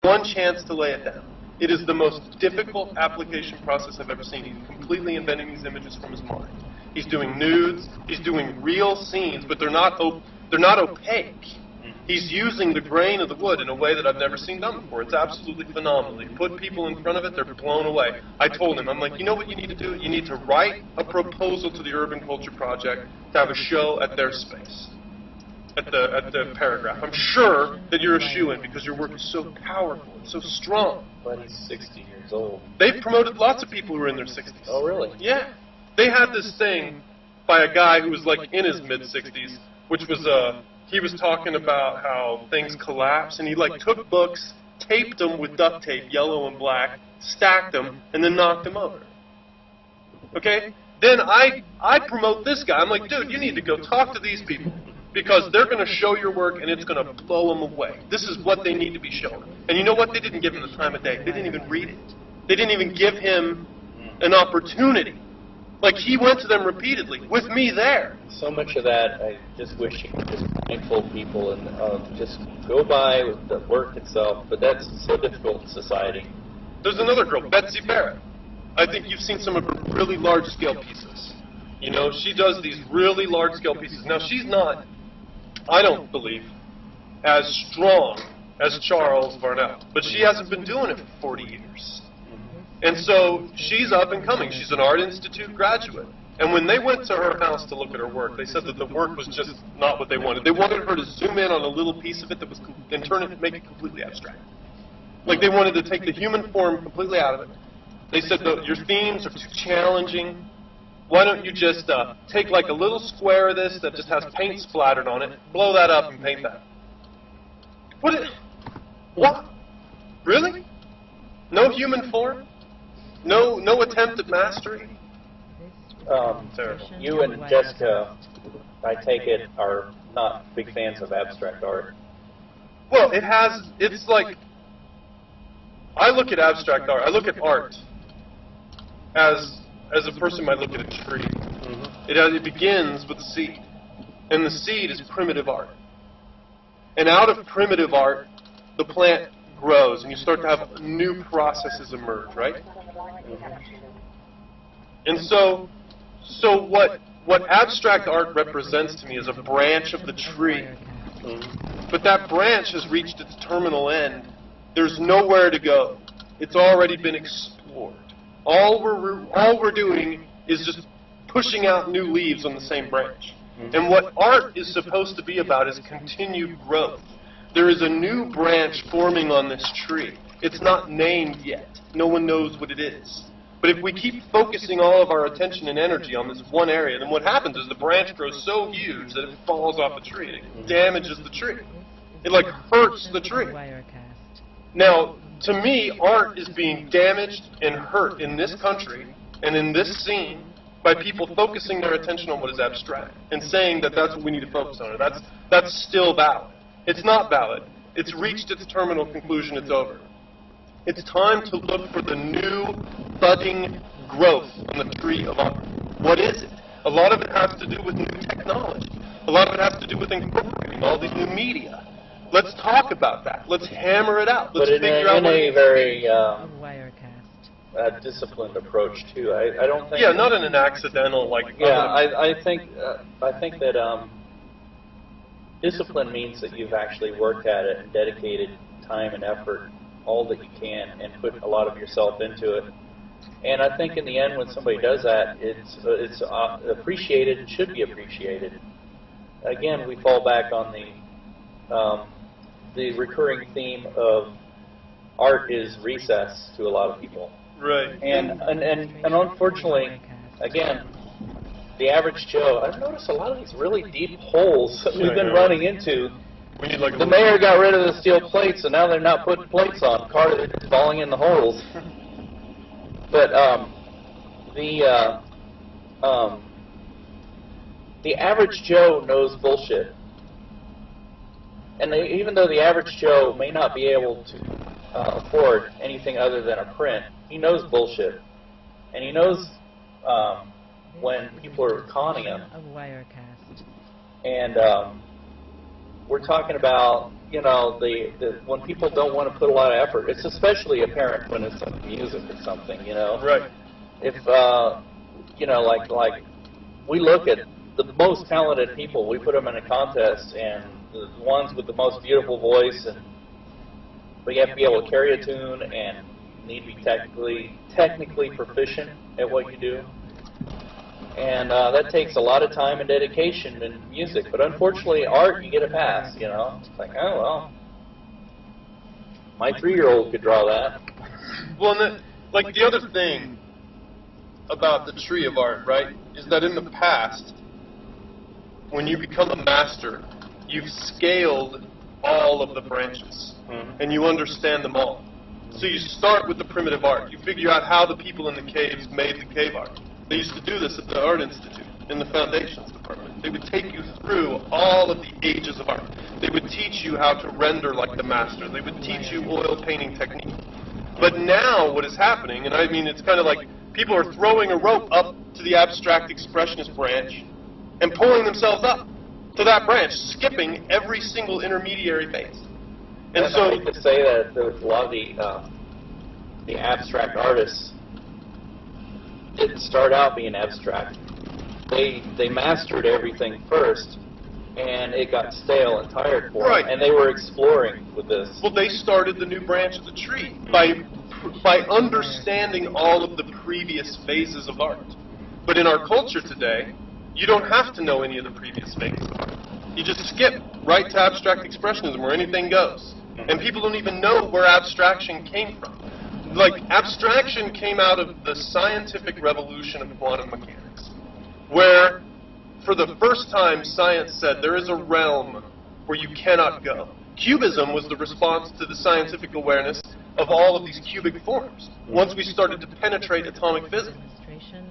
one chance to lay it down. It is the most difficult application process I've ever seen. He's completely inventing these images from his mind. He's doing nudes. He's doing real scenes, but they're not opaque. He's using the grain of the wood in a way that I've never seen done before. It's absolutely phenomenal. You put people in front of it, they're blown away. I told him, I'm like, you know what you need to do? You need to write a proposal to the Urban Culture Project to have a show at their space, at the Paragraph. I'm sure that you're a shoo-in because your work is so powerful, it's so strong. But he's 60 years old. They've promoted lots of people who are in their 60s. Oh, really? Yeah. They had this thing by a guy who was like in his mid-60s, which was he was talking about how things collapse, and he like took books, taped them with duct tape, yellow and black, stacked them, and then knocked them over. Okay? Then I promote this guy. I'm like, dude, you need to go talk to these people because they're going to show your work and it's going to blow them away. This is what they need to be shown. And you know what? They didn't give him the time of day. They didn't even read it. They didn't even give him an opportunity. Like, he went to them repeatedly, with me there. So much of that, I just wish you could just blindfold people and just go by with the work itself, but that's so difficult in society. There's another girl, Betsy Barrett. I think you've seen some of her really large-scale pieces. You know, she does these really large-scale pieces. Now, she's not, I don't believe, as strong as Charles Varnell, but she hasn't been doing it for 40 years. And so she's up and coming. She's an Art Institute graduate. And when they went to her house to look at her work, they said that the work was just not what they wanted. They wanted her to zoom in on a little piece of it that was, and turn it, make it completely abstract. Like, they wanted to take the human form completely out of it. They said that your themes are too challenging. Why don't you just take like a little square of this that just has paint splattered on it, blow that up and paint that. What? Really? No human form? No attempt at mastery? You and Jessica, I take it, are not big fans of abstract art. Well, it's like, I look at abstract art, I look at art as a person might look at a tree. Mm-hmm. It begins with a seed, and the seed is primitive art. And out of primitive art, the plant grows, and you start to have new processes emerge, right? And so what abstract art represents to me is a branch of the tree. But that branch has reached its terminal end. There's nowhere to go. It's already been explored. All we're doing is just pushing out new leaves on the same branch. And what art is supposed to be about is continued growth. There is a new branch forming on this tree. It's not named yet. No one knows what it is. But if we keep focusing all of our attention and energy on this one area, then what happens is the branch grows so huge that it falls off the tree. It damages the tree. It, like, hurts the tree. Now, to me, art is being damaged and hurt in this country and in this scene by people focusing their attention on what is abstract and saying that that's what we need to focus on. That's still valid. It's not valid. It's reached its terminal conclusion. It's over. It's time to look for the new budding growth on the tree of art. What is it? A lot of it has to do with new technology. A lot of it has to do with incorporating all these new media. Let's talk about that. Let's hammer it out. Let's figure out in a very disciplined approach too. I don't think. Yeah, not in an accidental like. Yeah, I think that discipline means that you've actually worked at it and dedicated time and effort, all that you can, and put a lot of yourself into it. And I think in the end, when somebody does that, it's appreciated and should be appreciated. Again, we fall back on the recurring theme of art is recess to a lot of people. Right. And unfortunately, again, the average Joe, I've noticed a lot of these really deep holes that we've been running into. We need like the mayor got rid of the steel plates, and now they're not putting plates on. Cars are just falling in the holes. But the average Joe knows bullshit. And even though the average Joe may not be able to afford anything other than a print, he knows bullshit. And he knows when people are conning him. And we're talking about you know, when people don't want to put a lot of effort, it's especially apparent when it's like music or something, you know. Right. If you know, like we look at the most talented people, we put them in a contest, and the ones with the most beautiful voice, and but you have to be able to carry a tune and need to be technically proficient at what you do. And that takes a lot of time and dedication in music. But unfortunately, art, you get a pass, you know. It's like, oh, well, my 3-year-old could draw that. Well, and like the other thing about the tree of art, right, is that in the past, when you become a master, you've scaled all of the branches, and you understand them all. So you start with the primitive art. You figure out how the people in the caves made the cave art. They used to do this at the Art Institute, in the Foundations Department. They would take you through all of the ages of art. They would teach you how to render like the master. They would teach you oil painting technique. But now what is happening, and I mean it's kind of like people are throwing a rope up to the abstract expressionist branch and pulling themselves up to that branch, skipping every single intermediary phase. And so I hate to say that a lot of the abstract artists didn't start out being abstract. They mastered everything first, and it got stale and tired for them, and they were exploring with this. Well, they started the new branch of the tree by understanding all of the previous phases of art. But in our culture today, you don't have to know any of the previous phases of art. You just skip right to abstract expressionism where anything goes. And people don't even know where abstraction came from. Like, abstraction came out of the scientific revolution of quantum mechanics, where, for the first time, science said there is a realm where you cannot go. Cubism was the response to the scientific awareness of all of these cubic forms, once we started to penetrate atomic physics.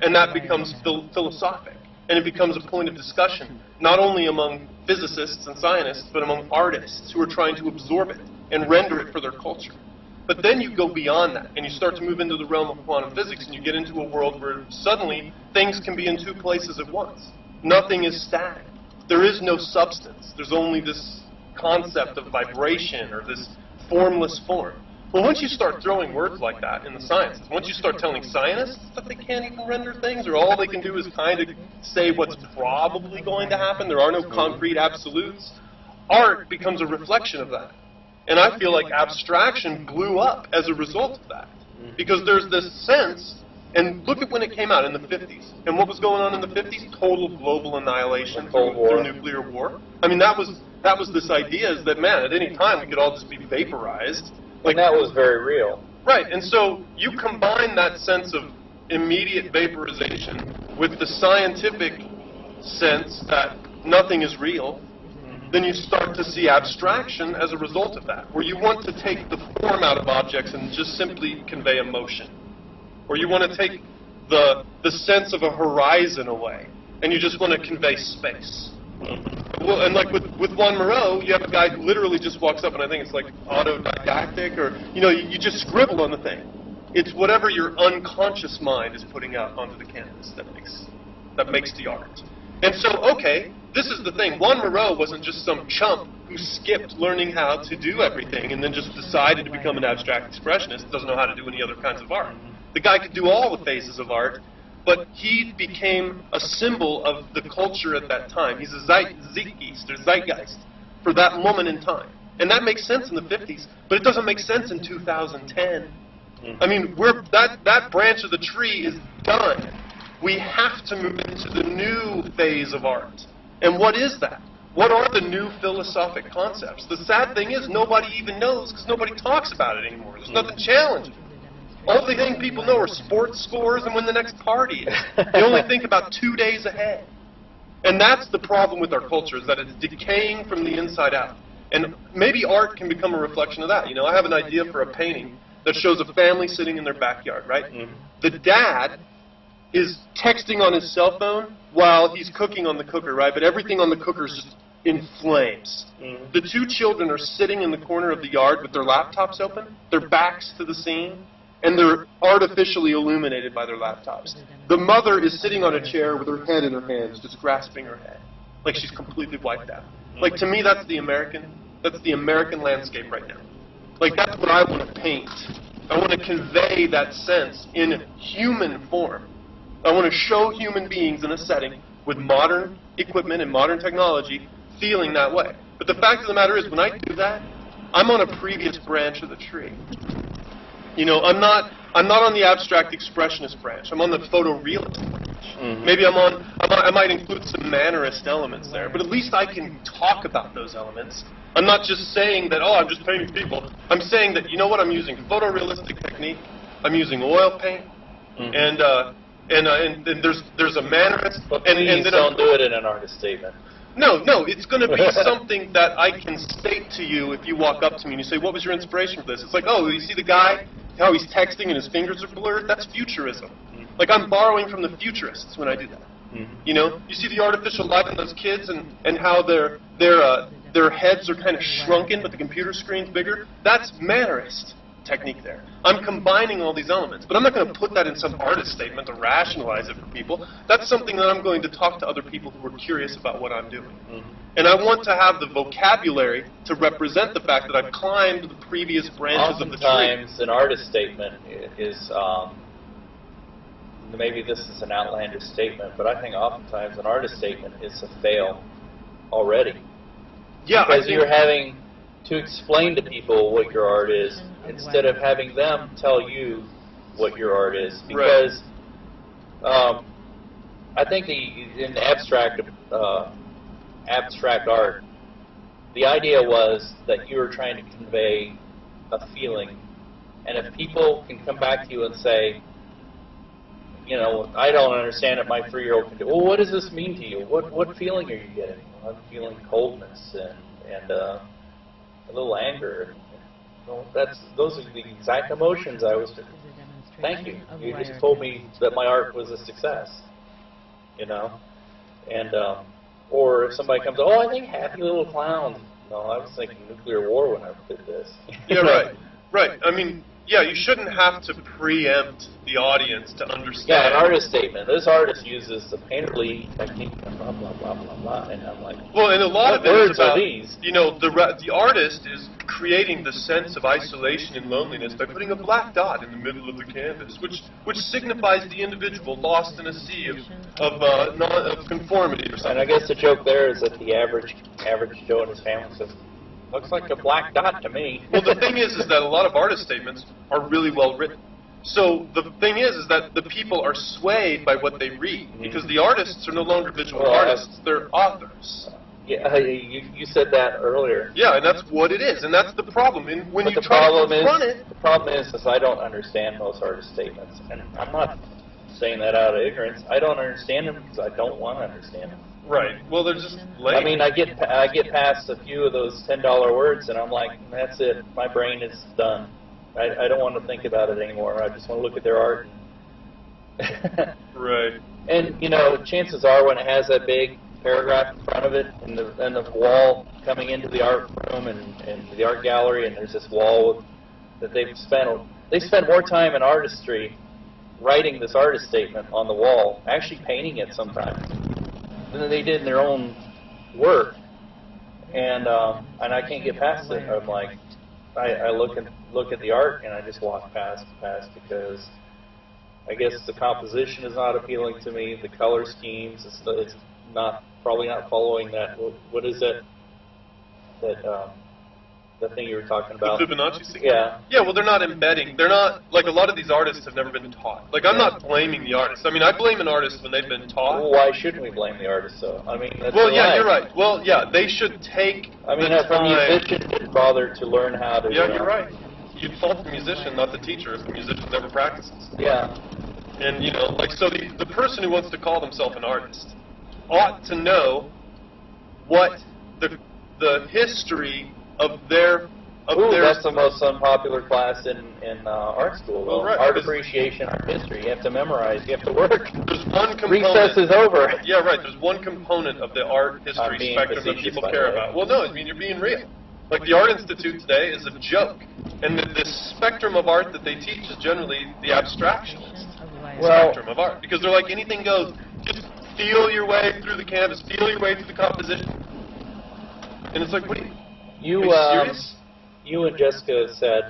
And that becomes philosophic, and it becomes a point of discussion, not only among physicists and scientists, but among artists who are trying to absorb it and render it for their culture. But then you go beyond that, and you start to move into the realm of quantum physics, and you get into a world where suddenly things can be in two places at once. Nothing is static. There is no substance. There's only this concept of vibration, or this formless form. Well, once you start throwing words like that in the sciences, once you start telling scientists that they can't even render things, or all they can do is kind of say what's probably going to happen, there are no concrete absolutes, art becomes a reflection of that. And I feel like abstraction blew up as a result of that. Because there's this sense, and look at when it came out in the 50s. And what was going on in the 50s? Total global annihilation through nuclear war. I mean, that was this idea is that, man, at any time we could all just be vaporized. Like, and that was very real. Right, and so you combine that sense of immediate vaporization with the scientific sense that nothing is real, then you start to see abstraction as a result of that, where you want to take the form out of objects and just simply convey emotion. Or you want to take the sense of a horizon away, and you just want to convey space. Well, and like with Juan Moreau, you have a guy who literally just walks up, and I think it's like autodidactic, or, you know, you just scribble on the thing. It's whatever your unconscious mind is putting out onto the canvas that makes the art. And so, okay, this is the thing. Juan Moreau wasn't just some chump who skipped learning how to do everything and then just decided to become an abstract expressionist, doesn't know how to do any other kinds of art. The guy could do all the phases of art, but he became a symbol of the culture at that time. He's a zeitgeist for that moment in time. And that makes sense in the 50s, but it doesn't make sense in 2010. I mean, that branch of the tree is done. We have to move into the new phase of art. And what is that? What are the new philosophic concepts? The sad thing is nobody even knows because nobody talks about it anymore. There's nothing challenging. Only thing people know are sports scores and when the next party is. They only think about 2 days ahead. And that's the problem with our culture, is that it's decaying from the inside out. And maybe art can become a reflection of that. You know, I have an idea for a painting that shows a family sitting in their backyard, right? The dad is texting on his cell phone while he's cooking on the cooker, right? But everything on the cooker is just in flames. The two children are sitting in the corner of the yard with their laptops open, their backs to the scene, and they're artificially illuminated by their laptops. The mother is sitting on a chair with her head in her hands, just grasping her head, like she's completely wiped out. Like, to me, that's the American. That's the American landscape right now. Like, that's what I want to paint. I want to convey that sense in human form. I want to show human beings in a setting with modern equipment and modern technology feeling that way. But the fact of the matter is, when I do that, I'm on a previous branch of the tree. You know, I'm not on the abstract expressionist branch. I'm on the photorealist branch. Maybe I might include some mannerist elements there, but at least I can talk about those elements. I'm not just saying that, oh, I'm just painting people. I'm saying that, you know what, I'm using photorealistic technique. I'm using oil paint, and there's a mannerist. But please don't do it in an artist statement. No, it's going to be something that I can state to you if you walk up to me and you say, what was your inspiration for this? It's like, oh, you see the guy, how he's texting and his fingers are blurred? That's futurism. Like, I'm borrowing from the futurists when I do that. You know, you see the artificial light in those kids and how their heads are kind of shrunken, but the computer screen's bigger? That's mannerist technique there. I'm combining all these elements, but I'm not going to put that in some artist statement to rationalize it for people. That's something that I'm going to talk to other people who are curious about what I'm doing. And I want to have the vocabulary to represent the fact that I've climbed the previous branches of the tree. Oftentimes, an artist statement is, maybe this is an outlandish statement, but I think oftentimes an artist statement is a fail already. Yeah, because you're having to explain to people what your art is instead of having them tell you what your art is. Because I think in abstract art, the idea was that you were trying to convey a feeling. And if people can come back to you and say, you know, I don't understand it, my 3-year-old can do, well, what does this mean to you? What feeling are you getting? I'm feeling coldness and a little anger. Well, those are the exact emotions I was. Thank you. You just told me that my art was a success. You know, and or if somebody comes, oh, I think Happy Little Clown. No, I was thinking nuclear war when I did this. Yeah, right. I mean, yeah, you shouldn't have to preempt the audience to understand. Yeah, an artist statement. This artist uses the painterly technique, blah, blah, blah, blah, blah, and I'm like, well, and a lot of it is about, these? You know, the artist is creating the sense of isolation and loneliness by putting a black dot in the middle of the canvas, which signifies the individual lost in a sea of conformity or something. And I guess the joke there is that the average Joe and his family says, looks like a black dot to me. Well, the thing is that a lot of artist statements are really well written. So the thing is that the people are swayed by what they read, because the artists are no longer visual artists, they're authors. Yeah, you said that earlier. Yeah, and that's what it is, and that's the problem. And when you try to confront it... The problem is I don't understand most artist statements, and I'm not saying that out of ignorance. I don't understand them because I don't want to understand them. Right. Well, they're just lame. I mean, I get past a few of those $10 words, and I'm like, that's it. My brain is done. I don't want to think about it anymore. I just want to look at their art. Right. And you know, chances are when it has that big paragraph in front of it, and the wall coming into the art room and the art gallery, and there's this wall that they spent more time in artistry writing this artist statement on the wall, actually painting it sometimes, than they did in their own work. And I can't get past it. I'm like, I look at the art and I just walk past because I guess the composition is not appealing to me. The color schemes, it's probably not following that. What is that? The thing you were talking about. The Fibonacci sequence? Yeah. Yeah, well, they're not embedding. They're not, like, a lot of these artists have never been taught. Like, I'm not blaming the artists. I mean, I blame an artist when they've been taught. Well, why shouldn't we blame the artists, though? I mean, that's well, yeah, you're right. Well, yeah, they should take I mean, if a musician didn't bother to learn how to... Yeah, you're right. You'd fault the musician, not the teacher, if the musician never practices. Yeah. And, you know, like, so the person who wants to call themselves an artist ought to know what the history of their... that's the most unpopular class in art school. Well, right, art appreciation, art history. You have to memorize. You have to work. There's one component. Recess is over. Yeah, right. There's one component of the art history spectrum that people care about. Well, no, I mean, you're being real. Like, the Art Institute today is a joke. And the spectrum of art that they teach is generally the abstractionist spectrum of art. Because they're like, anything goes. Just feel your way through the canvas. Feel your way through the composition. And it's like, what do you... You, Are you serious? you and Jessica said